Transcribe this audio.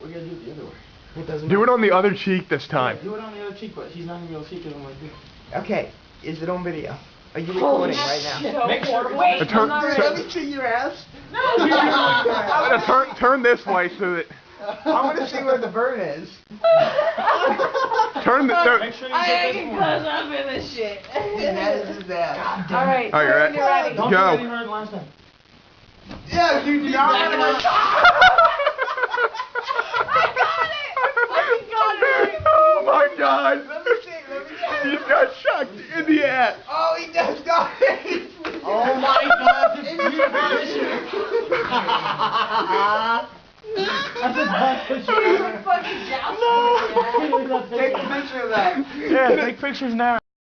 We're gonna do it the other way. It doesn't Do it matter. on the other cheek this time. Yeah, do it on the other cheek, but she's not gonna be able to see because I'm like this. Okay, is it on video? Are you recording right now? So Make sure. wait, Turn- I'm not Dude, ready. let me see your ass. Turn this way so that. I want to see where the burn is. Turn the. Make sure you I get can this close one. up in this shit. That is his ass. Alright, Are you ready? you're ready. Don't Go. do any harder than last time. Yeah, dude, you're not Back it gonna. up. I got it! I got it! Oh my God! Let me see, let me see. He's got shocked in the ass. Oh, he does got it. Oh my God, this is beautiful picture. That's the best picture You're ever. fucking jousting. No. Take a picture of that. Yeah, take pictures now.